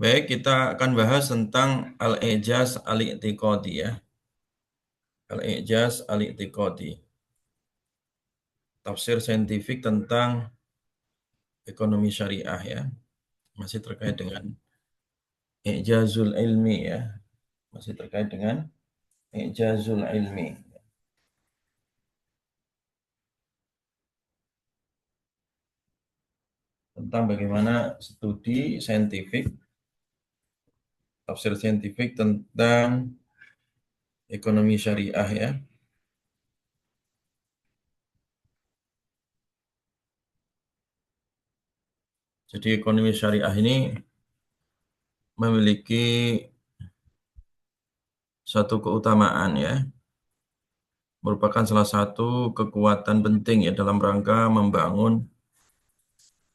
Baik, kita akan bahas tentang Al-Ijaz Al-I'tiqadi ya. Al-Ijaz Al-I'tiqadi. Tafsir saintifik tentang ekonomi syariah ya. Masih terkait dengan Ijazul Ilmi ya. Masih terkait dengan Ijazul Ilmi. Tentang bagaimana studi saintifik, tafsir saintifik tentang ekonomi syariah ya. Jadi ekonomi syariah ini memiliki satu keutamaan ya, merupakan salah satu kekuatan penting ya dalam rangka membangun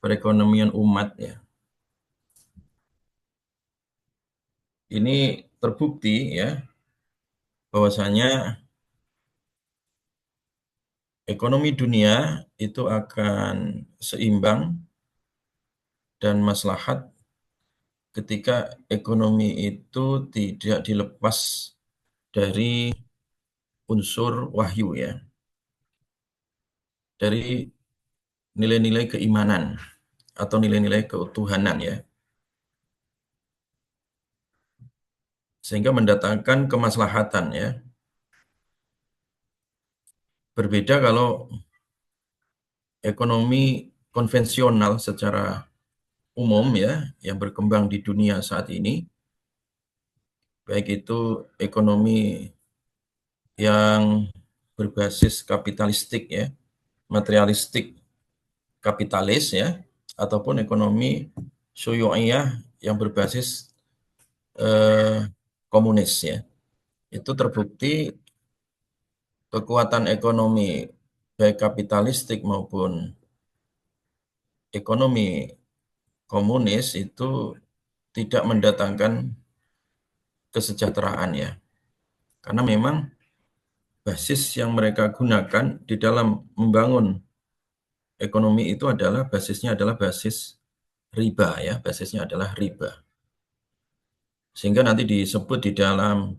perekonomian umat ya. Ini terbukti ya bahwasanya ekonomi dunia itu akan seimbang dan maslahat ketika ekonomi itu tidak dilepas dari unsur wahyu ya, dari nilai-nilai keimanan atau nilai-nilai keutuhanan ya, sehingga mendatangkan kemaslahatan ya. Berbeda kalau ekonomi konvensional secara umum ya yang berkembang di dunia saat ini, baik itu ekonomi yang berbasis kapitalistik ya, materialistik kapitalis ya, ataupun ekonomi syuyu'iyah yang berbasis eh, komunis ya. Itu terbukti kekuatan ekonomi baik kapitalistik maupun ekonomi komunis itu tidak mendatangkan kesejahteraan ya. Karena memang basis yang mereka gunakan di dalam membangun ekonomi itu adalah basisnya adalah basis riba ya, basisnya adalah riba. Sehingga nanti disebut di dalam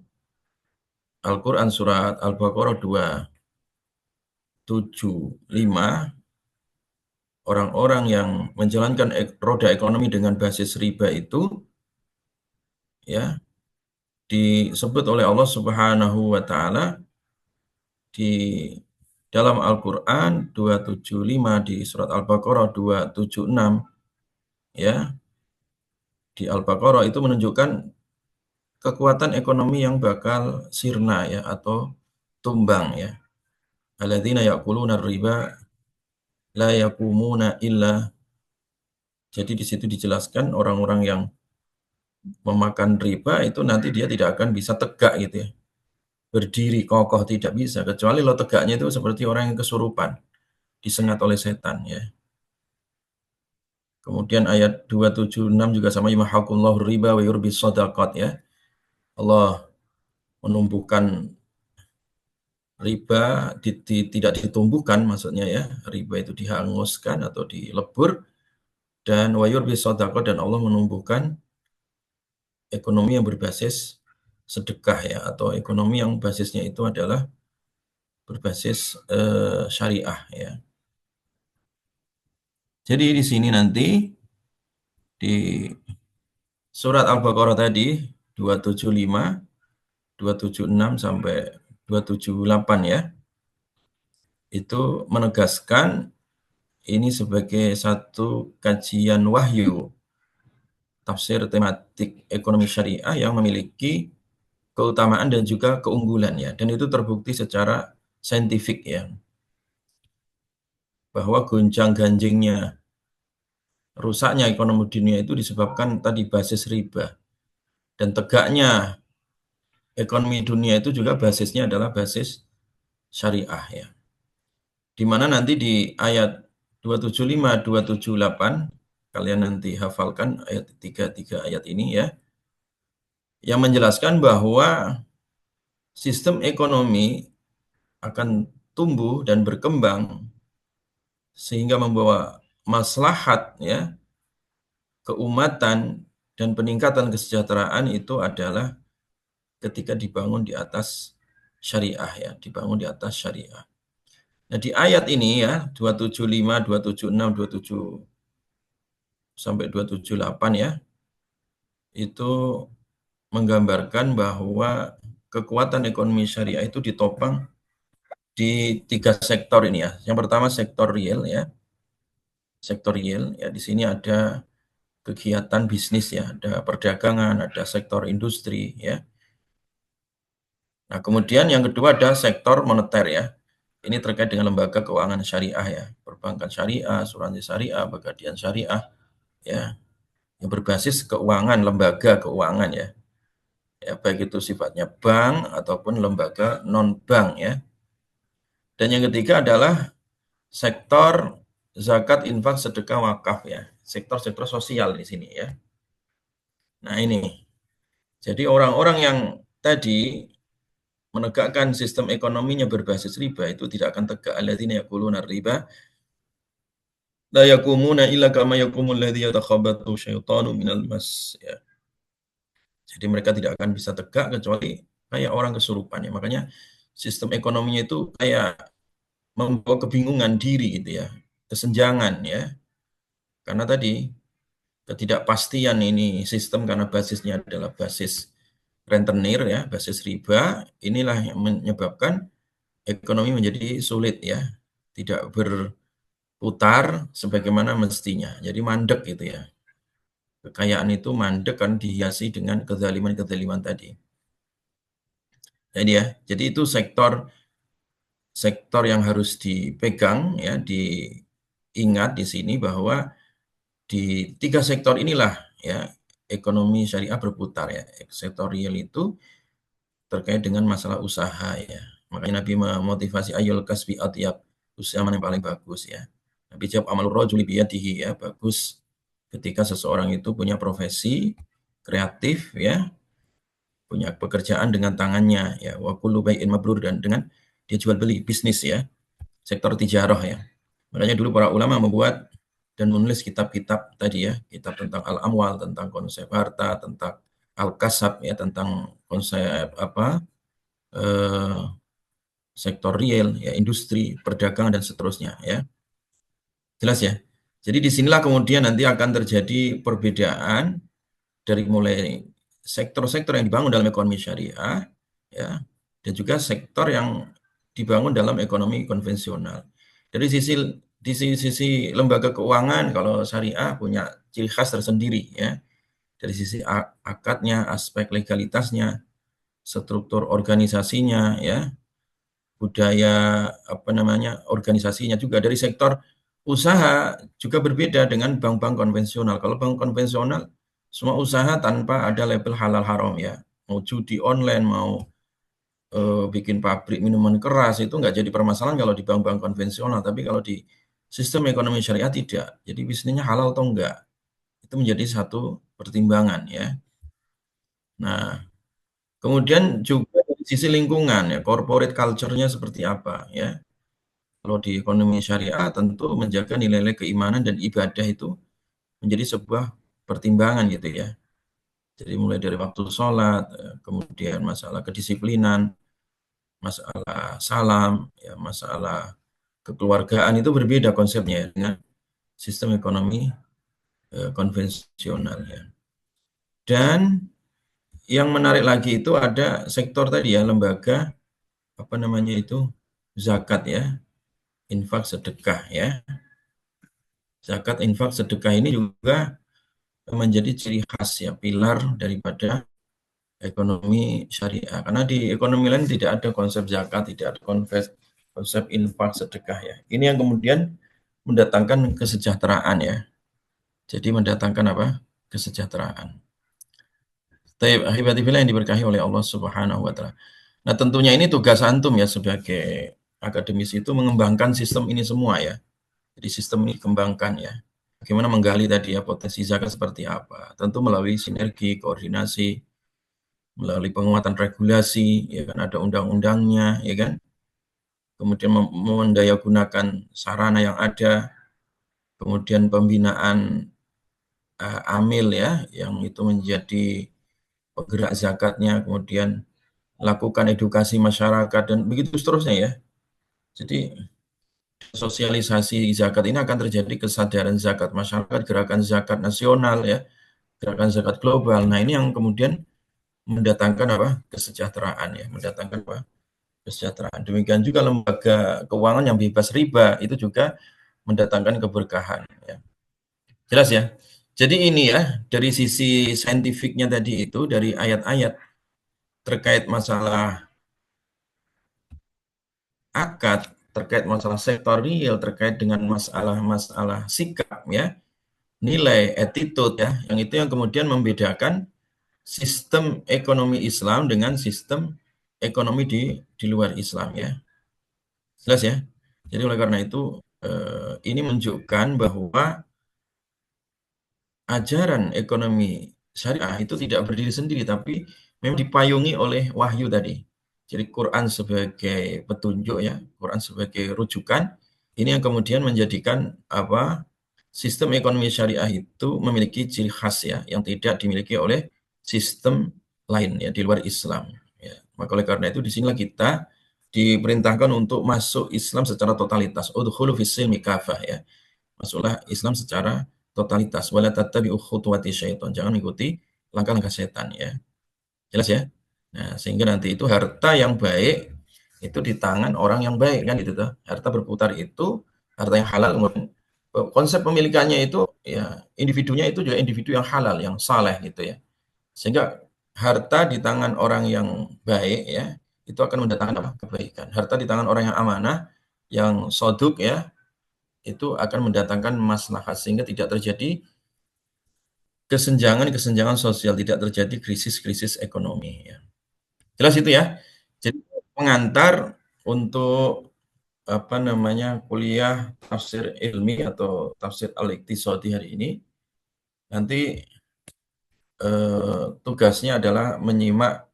Al-Quran surat Al-Baqarah 275, orang-orang yang menjalankan roda ekonomi dengan basis riba itu ya disebut oleh Allah Subhanahu wa taala di dalam Al-Quran 275, di surat Al-Baqarah 276 ya. Di Al-Baqarah itu menunjukkan kekuatan ekonomi yang bakal sirna ya atau tumbang ya. Alladzina ya'kuluna riba la yaqumuna illa. Jadi di situ dijelaskan orang-orang yang memakan riba itu nanti dia tidak akan bisa tegak gitu ya. Berdiri kokoh tidak bisa, kecuali lo tegaknya itu seperti orang yang kesurupan, disengat oleh setan ya. Kemudian ayat 276 juga sama, yamhaqullahu riba wa yurbis shadaqat ya. Allah menumbuhkan riba, tidak ditumbuhkan maksudnya ya. Riba itu dihanguskan atau dilebur, dan wa yurbis shadaqat, dan Allah menumbuhkan ekonomi yang berbasis sedekah ya, atau ekonomi yang basisnya itu adalah berbasis syariah ya. Jadi di sini nanti di surat Al-Baqarah tadi 275, 276 sampai 278 ya, itu menegaskan ini sebagai satu kajian wahyu tafsir tematik ekonomi syariah yang memiliki keutamaan dan juga keunggulan ya, dan itu terbukti secara saintifik ya, bahwa gonjang-ganjingnya rusaknya ekonomi dunia itu disebabkan tadi basis riba, dan tegaknya ekonomi dunia itu juga basisnya adalah basis syariah ya. Di mana nanti di ayat 275, 278, kalian nanti hafalkan ayat 3 ayat ini ya, yang menjelaskan bahwa sistem ekonomi akan tumbuh dan berkembang sehingga membawa maslahat ya keumatan Dan peningkatan kesejahteraan itu adalah ketika dibangun di atas syariah ya, dibangun di atas syariah. Nah, di ayat ini ya, 275, 276, 27 sampai 278 ya, itu menggambarkan bahwa kekuatan ekonomi syariah itu ditopang di 3 sektor ini ya. Yang pertama sektor real ya. Sektor real ya, di sini ada kegiatan bisnis ya, ada perdagangan, ada sektor industri ya. Nah, kemudian yang kedua ada sektor moneter ya. Ini terkait dengan lembaga keuangan syariah ya, perbankan syariah, asuransi syariah, pegadaian syariah ya, yang berbasis keuangan, lembaga keuangan ya. Ya, baik itu sifatnya bank ataupun lembaga non-bank ya. Dan yang ketiga adalah sektor zakat, infak, sedekah, wakaf ya. Sektor-sektor sosial di sini ya. Nah, ini. Jadi orang-orang yang tadi menegakkan sistem ekonominya berbasis riba itu tidak akan tegak. Alladzina yaquluna riba la yakumuna illa kama yakumul ladzi yatakhabbathu syaitanu minal mas ya. Jadi mereka tidak akan bisa tegak kecuali kayak orang kesurupan ya. Makanya sistem ekonominya itu kayak membawa kebingungan diri gitu ya, kesenjangan ya. Karena tadi ketidakpastian ini sistem karena basisnya adalah basis rentenir ya, basis riba, inilah yang menyebabkan ekonomi menjadi sulit ya, tidak berputar sebagaimana mestinya. Jadi mandek gitu ya. Kekayaan itu mandek kan dihiasi dengan kezaliman-kezaliman tadi. Jadi ya, jadi itu sektor sektor yang harus dipegang ya, diingat di sini bahwa di 3 sektor inilah ya ekonomi syariah berputar ya. Sektor real itu terkait dengan masalah usaha ya. Makanya Nabi memotivasi ayul kasbi atyab, usaha mana yang paling bagus ya. Nabi jawab amalur rajuli biyadihi ya, bagus ketika seseorang itu punya profesi kreatif ya, punya pekerjaan dengan tangannya ya, wa kullu bai'in mabrur, dan dengan dia jual beli bisnis ya, sektor tijarah ya. Makanya dulu para ulama membuat dan menulis kitab-kitab tadi ya, kitab tentang al-amwal, tentang konsep harta, tentang al-kasab ya, tentang konsep apa eh, sektor real ya, industri, perdagangan dan seterusnya ya. Jelas ya. Jadi disinilah kemudian nanti akan terjadi perbedaan dari mulai sektor-sektor yang dibangun dalam ekonomi syariah ya, dan juga sektor yang dibangun dalam ekonomi konvensional. Dari sisi lembaga keuangan, kalau syariah punya ciri khas tersendiri ya. Dari sisi akadnya, aspek legalitasnya, struktur organisasinya ya, budaya apa namanya, organisasinya juga. Dari sektor usaha juga berbeda dengan bank-bank konvensional. Kalau bank konvensional semua usaha tanpa ada label halal haram ya. Mau judi online, mau bikin pabrik minuman keras, itu nggak jadi permasalahan kalau di bank-bank konvensional. Tapi kalau di sistem ekonomi syariah tidak. Jadi bisnisnya halal atau enggak. Itu menjadi satu pertimbangan ya. Nah, kemudian juga dari sisi lingkungan ya, corporate culture-nya seperti apa ya. Kalau di ekonomi syariah tentu menjaga nilai-nilai keimanan dan ibadah itu menjadi sebuah pertimbangan gitu ya. Jadi mulai dari waktu sholat, kemudian masalah kedisiplinan, masalah salam, ya, masalah kekeluargaan itu berbeda konsepnya ya dengan sistem ekonomi konvensional ya. Dan yang menarik lagi itu ada sektor tadi ya, lembaga apa namanya itu, zakat ya, infak, sedekah ya. Zakat, infak, sedekah ini juga menjadi ciri khas ya, pilar daripada ekonomi syariah. Karena di ekonomi lain tidak ada konsep zakat, tidak ada konsep infak, sedekah ya. Ini yang kemudian mendatangkan kesejahteraan ya. Jadi mendatangkan apa? Kesejahteraan. Taib ahibati fillah yang diberkahi oleh Allah Subhanahu wa taala. Nah, tentunya ini tugas antum ya sebagai akademisi itu mengembangkan sistem ini semua ya. Jadi sistem ini dikembangkan ya. Bagaimana menggali tadi ya potensi zakat seperti apa? Tentu melalui sinergi, koordinasi, melalui penguatan regulasi, ya kan, ada undang-undangnya, ya kan. Kemudian mendayagunakan sarana yang ada, kemudian pembinaan amil ya, yang itu menjadi penggerak zakatnya, kemudian lakukan edukasi masyarakat dan begitu seterusnya ya. Jadi sosialisasi zakat ini akan terjadi kesadaran zakat masyarakat, gerakan zakat nasional ya, gerakan zakat global. Nah, ini yang kemudian mendatangkan apa? Kesejahteraan ya, mendatangkan apa? Kesejahteraan. Demikian juga lembaga keuangan yang bebas riba itu juga mendatangkan keberkahan ya. Jelas ya. Jadi ini ya, dari sisi saintifiknya tadi itu, dari ayat-ayat terkait masalah akad, terkait masalah sektorial, terkait dengan masalah-masalah sikap ya, nilai, attitude ya, yang itu yang kemudian membedakan sistem ekonomi Islam dengan sistem ekonomi di luar Islam ya. Jelas ya. Jadi oleh karena itu ini menunjukkan bahwa ajaran ekonomi syariah itu tidak berdiri sendiri, tapi memang dipayungi oleh wahyu tadi. Jadi Quran sebagai petunjuk ya, Quran sebagai rujukan, ini yang kemudian menjadikan apa sistem ekonomi syariah itu memiliki ciri khas ya, yang tidak dimiliki oleh sistem lain ya di luar Islam. Ya. Maka oleh karena itu di sinilah kita diperintahkan untuk masuk Islam secara totalitas. Udkhulu fis silmi kafah ya. Masuklah Islam secara totalitas. Wala tattabi'u khutuwati syaiton. Jangan mengikuti langkah-langkah setan ya. Jelas ya? Nah, sehingga nanti itu harta yang baik itu di tangan orang yang baik kan itu tuh. Harta berputar itu harta yang halal, kemudian konsep pemilikannya itu ya individunya itu juga individu yang halal, yang saleh gitu ya. Sehingga harta di tangan orang yang baik ya itu akan mendatangkan apa? Kebaikan. Harta di tangan orang yang amanah, yang soduk ya, itu akan mendatangkan maslahat sehingga tidak terjadi kesenjangan-kesenjangan sosial, tidak terjadi krisis-krisis ekonomi ya. Jelas itu ya. Jadi pengantar untuk apa namanya kuliah tafsir ilmi atau tafsir al-iqtisadi hari ini nanti tugasnya adalah menyimak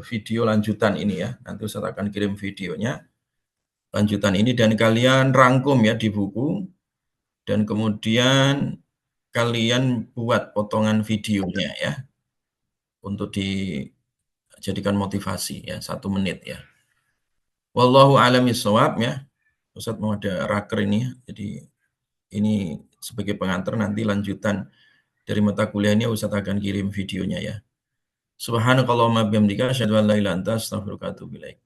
video lanjutan ini ya. Nanti Ustaz akan kirim videonya lanjutan ini dan kalian rangkum ya di buku dan kemudian kalian buat potongan videonya ya untuk dijadikan motivasi ya 1 menit ya. Wallahu a'lam bishawab ya. Ustaz mau ada raker ini ya. Jadi ini sebagai pengantar nanti lanjutan dari mata kuliah ini Ustaz akan kirim videonya ya. Subhanakallahumma bihamdika asyhadu an la ilaha illa anta astaghfiruka wa atubu ilaik.